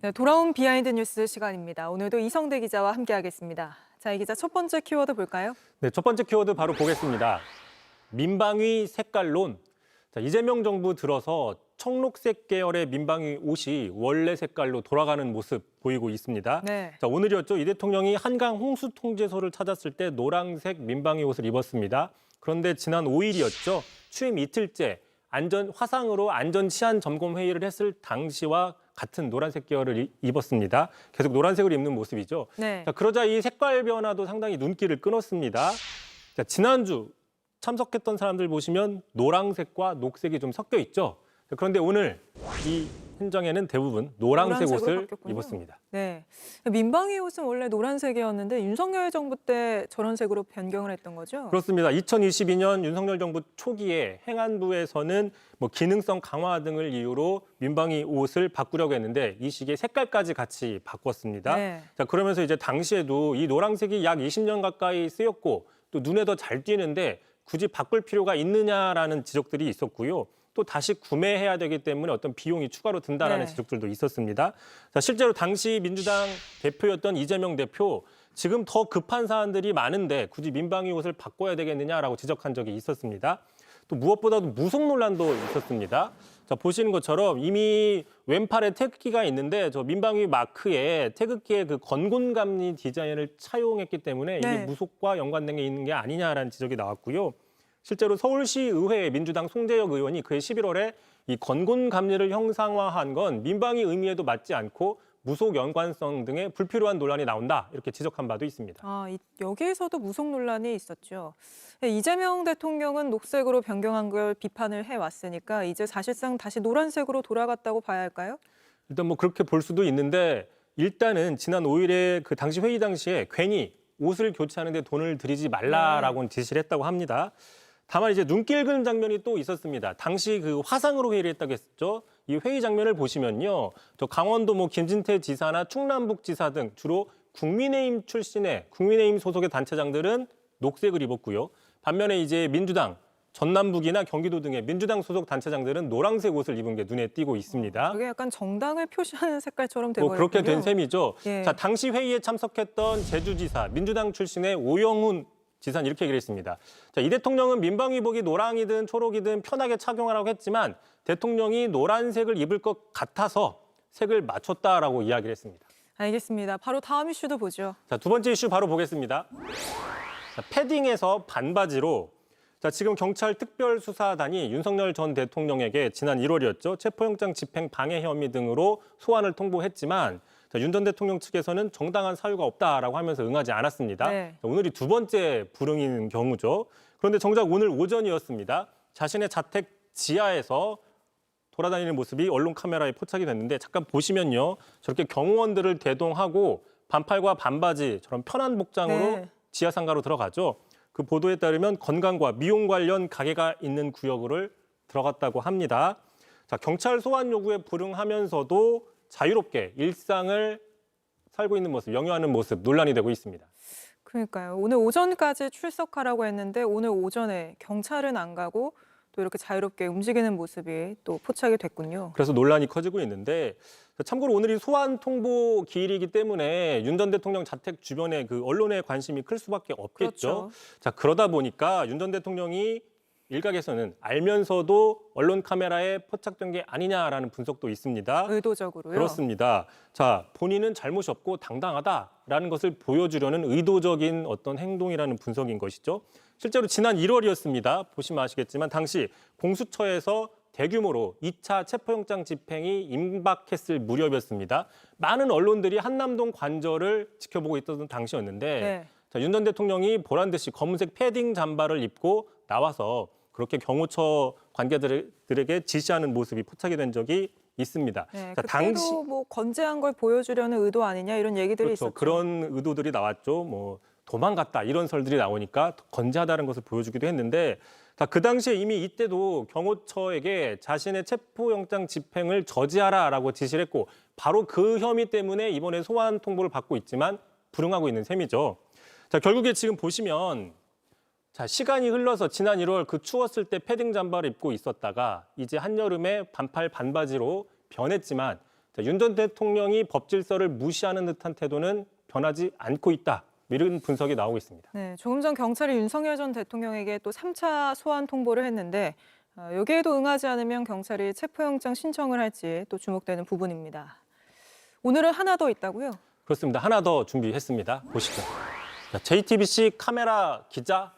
네, 돌아온 비하인드 뉴스 시간입니다. 오늘도 이성대 기자와 함께하겠습니다. 자, 이 기자 첫 번째 키워드 볼까요? 네, 첫 번째 키워드 바로 보겠습니다. 민방위 색깔론. 자, 이재명 정부 들어서 청록색 계열의 민방위 옷이 원래 색깔로 돌아가는 모습 보이고 있습니다. 네. 자, 오늘이었죠. 이 대통령이 한강 홍수 통제소를 찾았을 때 노란색 민방위 옷을 입었습니다. 그런데 지난 5일이었죠. 취임 이틀째 화상으로 안전 치안 점검 회의를 했을 당시와 같은 노란색 계열을 입었습니다. 계속 노란색을 입는 모습이죠. 네. 자, 그러자 이 색깔 변화도 상당히 눈길을 끊었습니다. 자, 지난주 참석했던 사람들 보시면 노란색과 녹색이 좀 섞여 있죠. 자, 그런데 오늘 이 현장에는 대부분 노란색 노란색으로 옷을 바뀌었군요. 입었습니다. 네. 민방위 옷은 원래 노란색이었는데 윤석열 정부 때 저런 색으로 변경을 했던 거죠? 그렇습니다. 2022년 윤석열 정부 초기에 행안부에서는 기능성 강화 등을 이유로 민방위 옷을 바꾸려고 했는데 이 시기에 색깔까지 같이 바꿨습니다. 네. 자, 그러면서 이제 당시에도 이 노란색이 약 20년 가까이 쓰였고 또 눈에 더 잘 띄는데 굳이 바꿀 필요가 있느냐라는 지적들이 있었고요. 또 다시 구매해야 되기 때문에 어떤 비용이 추가로 든다라는 네. 지적들도 있었습니다. 자, 실제로 당시 민주당 대표였던 이재명 대표, 지금 더 급한 사안들이 많은데 굳이 민방위 옷을 바꿔야 되겠느냐라고 지적한 적이 있었습니다. 또 무엇보다도 무속 논란도 있었습니다. 자, 보시는 것처럼 이미 왼팔에 태극기가 있는데 저 민방위 마크에 태극기의 그 건곤감리 디자인을 차용했기 때문에 이게 네. 무속과 연관된 게 있는 게 아니냐라는 지적이 나왔고요. 실제로 서울시의회 민주당 송재혁 의원이 그해 11월에 이 건곤감리를 형상화한 건 민방위 의미에도 맞지 않고 무속 연관성 등의 불필요한 논란이 나온다, 이렇게 지적한 바도 있습니다. 여기에서도 무속 논란이 있었죠. 네, 이재명 대통령은 녹색으로 변경한 걸 비판을 해왔으니까 이제 사실상 다시 노란색으로 돌아갔다고 봐야 할까요? 일단 그렇게 볼 수도 있는데 일단은 지난 5일에 그 당시 회의 당시에 괜히 옷을 교체하는데 돈을 들이지 말라라고는 지시를 했다고 합니다. 다만 이제 눈길 끄는 장면이 또 있었습니다. 당시 그 화상으로 회의를 했다고 했었죠. 이 회의 장면을 보시면요, 저 강원도 김진태 지사나 충남북지사 등 주로 국민의힘 출신의 국민의힘 소속의 단체장들은 녹색을 입었고요. 반면에 이제 민주당, 전남북이나 경기도 등의 민주당 소속 단체장들은 노란색 옷을 입은 게 눈에 띄고 있습니다. 그게 약간 정당을 표시하는 색깔처럼 되고 그렇게 된 셈이죠. 예. 자, 당시 회의에 참석했던 제주지사, 민주당 출신의 오영훈 지사는 이렇게 얘기를 했습니다. 자, 이 대통령은 민방위복이 노랑이든 초록이든 편하게 착용하라고 했지만 대통령이 노란색을 입을 것 같아서 색을 맞췄다라고 이야기를 했습니다. 알겠습니다. 바로 다음 이슈도 보죠. 자, 두 번째 이슈 바로 보겠습니다. 자, 패딩에서 반바지로. 자, 지금 경찰 특별수사단이 윤석열 전 대통령에게 지난 1월이었죠. 체포영장 집행 방해 혐의 등으로 소환을 통보했지만 윤 전 대통령 측에서는 정당한 사유가 없다라고 하면서 응하지 않았습니다. 네. 자, 오늘이 두 번째 불응인 경우죠. 그런데 정작 오늘 오전이었습니다. 자신의 자택 지하에서 돌아다니는 모습이 언론 카메라에 포착이 됐는데 잠깐 보시면요. 저렇게 경호원들을 대동하고 반팔과 반바지 저런 편한 복장으로 네. 지하 상가로 들어가죠. 그 보도에 따르면 건강과 미용 관련 가게가 있는 구역을 들어갔다고 합니다. 자, 경찰 소환 요구에 불응하면서도 자유롭게 일상을 살고 있는 모습, 영유하는 모습 논란이 되고 있습니다. 그러니까요. 오늘 오전까지 출석하라고 했는데 오늘 오전에 경찰은 안 가고 또 이렇게 자유롭게 움직이는 모습이 또 포착이 됐군요. 그래서 논란이 커지고 있는데 참고로 오늘이 소환 통보 기일이기 때문에 윤 전 대통령 자택 주변에 그 언론의 관심이 클 수밖에 없겠죠. 그렇죠. 자, 그러다 보니까 윤 전 대통령이 일각에서는 알면서도 언론 카메라에 포착된 게 아니냐라는 분석도 있습니다. 의도적으로요. 그렇습니다. 자, 본인은 잘못이 없고 당당하다라는 것을 보여주려는 의도적인 어떤 행동이라는 분석인 것이죠. 실제로 지난 1월이었습니다. 보시면 아시겠지만 당시 공수처에서 대규모로 2차 체포영장 집행이 임박했을 무렵이었습니다. 많은 언론들이 한남동 관저를 지켜보고 있던 당시였는데 네. 자, 윤 전 대통령이 보란 듯이 검은색 패딩 잠바를 입고 나와서 그렇게 경호처 관계자들에게 지시하는 모습이 포착이 된 적이 있습니다. 네, 자, 그때도 건재한 걸 보여주려는 의도 아니냐 이런 얘기들이 그렇죠. 있었죠. 그런 의도들이 나왔죠. 도망갔다 이런 설들이 나오니까 건재하다는 것을 보여주기도 했는데 그 당시에 이미 이때도 경호처에게 자신의 체포영장 집행을 저지하라라고 지시를 했고 바로 그 혐의 때문에 이번에 소환 통보를 받고 있지만 불응하고 있는 셈이죠. 자, 결국에 지금 보시면 자, 시간이 흘러서 지난 1월 그 추웠을 때 패딩 잠바를 입고 있었다가 이제 한여름에 반팔 반바지로 변했지만 윤 전 대통령이 법 질서를 무시하는 듯한 태도는 변하지 않고 있다. 이런 분석이 나오고 있습니다. 네, 조금 전 경찰이 윤석열 전 대통령에게 또 3차 소환 통보를 했는데 여기에도 응하지 않으면 경찰이 체포영장 신청을 할지 또 주목되는 부분입니다. 오늘은 하나 더 있다고요? 그렇습니다. 하나 더 준비했습니다. 보시죠. 자, JTBC 카메라 기자.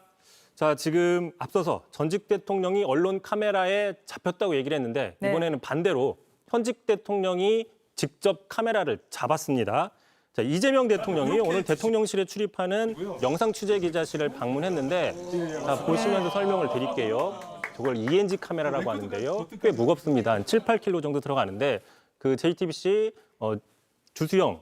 자, 지금 앞서서 전직 대통령이 언론 카메라에 잡혔다고 얘기를 했는데 네. 이번에는 반대로 현직 대통령이 직접 카메라를 잡았습니다. 자, 이재명 대통령이 오늘 대통령실에 출입하는 영상 취재 기자실을 방문했는데 자, 보시면서 설명을 드릴게요. 저걸 ENG 카메라라고 하는데요. 꽤 무겁습니다. 한 7, 8kg 정도 들어가는데 그 JTBC 주수영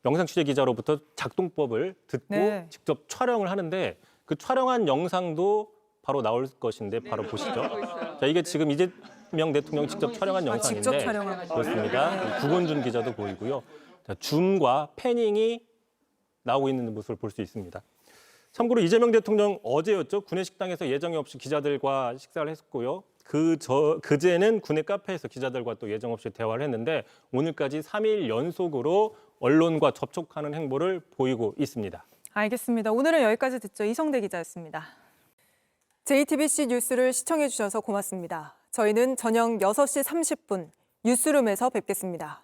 영상 취재 기자로부터 작동법을 듣고 네. 직접 촬영을 하는데 그 촬영한 영상도 바로 나올 것인데 바로 보시죠. 자, 이게 지금 이재명 대통령이 직접 촬영한 영상인데 직접 촬영한 거죠. 그렇습니다. 구건준 기자도 보이고요. 자, 줌과 패닝이 나오고 있는 모습을 볼 수 있습니다. 참고로 이재명 대통령 어제였죠. 구내식당에서 예정이 없이 기자들과 식사를 했고요. 그제는 구내 카페에서 기자들과 또 예정 없이 대화를 했는데 오늘까지 3일 연속으로 언론과 접촉하는 행보를 보이고 있습니다. 알겠습니다. 오늘은 여기까지 듣죠. 이성대 기자였습니다. JTBC 뉴스를 시청해 주셔서 고맙습니다. 저희는 저녁 6시 30분 뉴스룸에서 뵙겠습니다.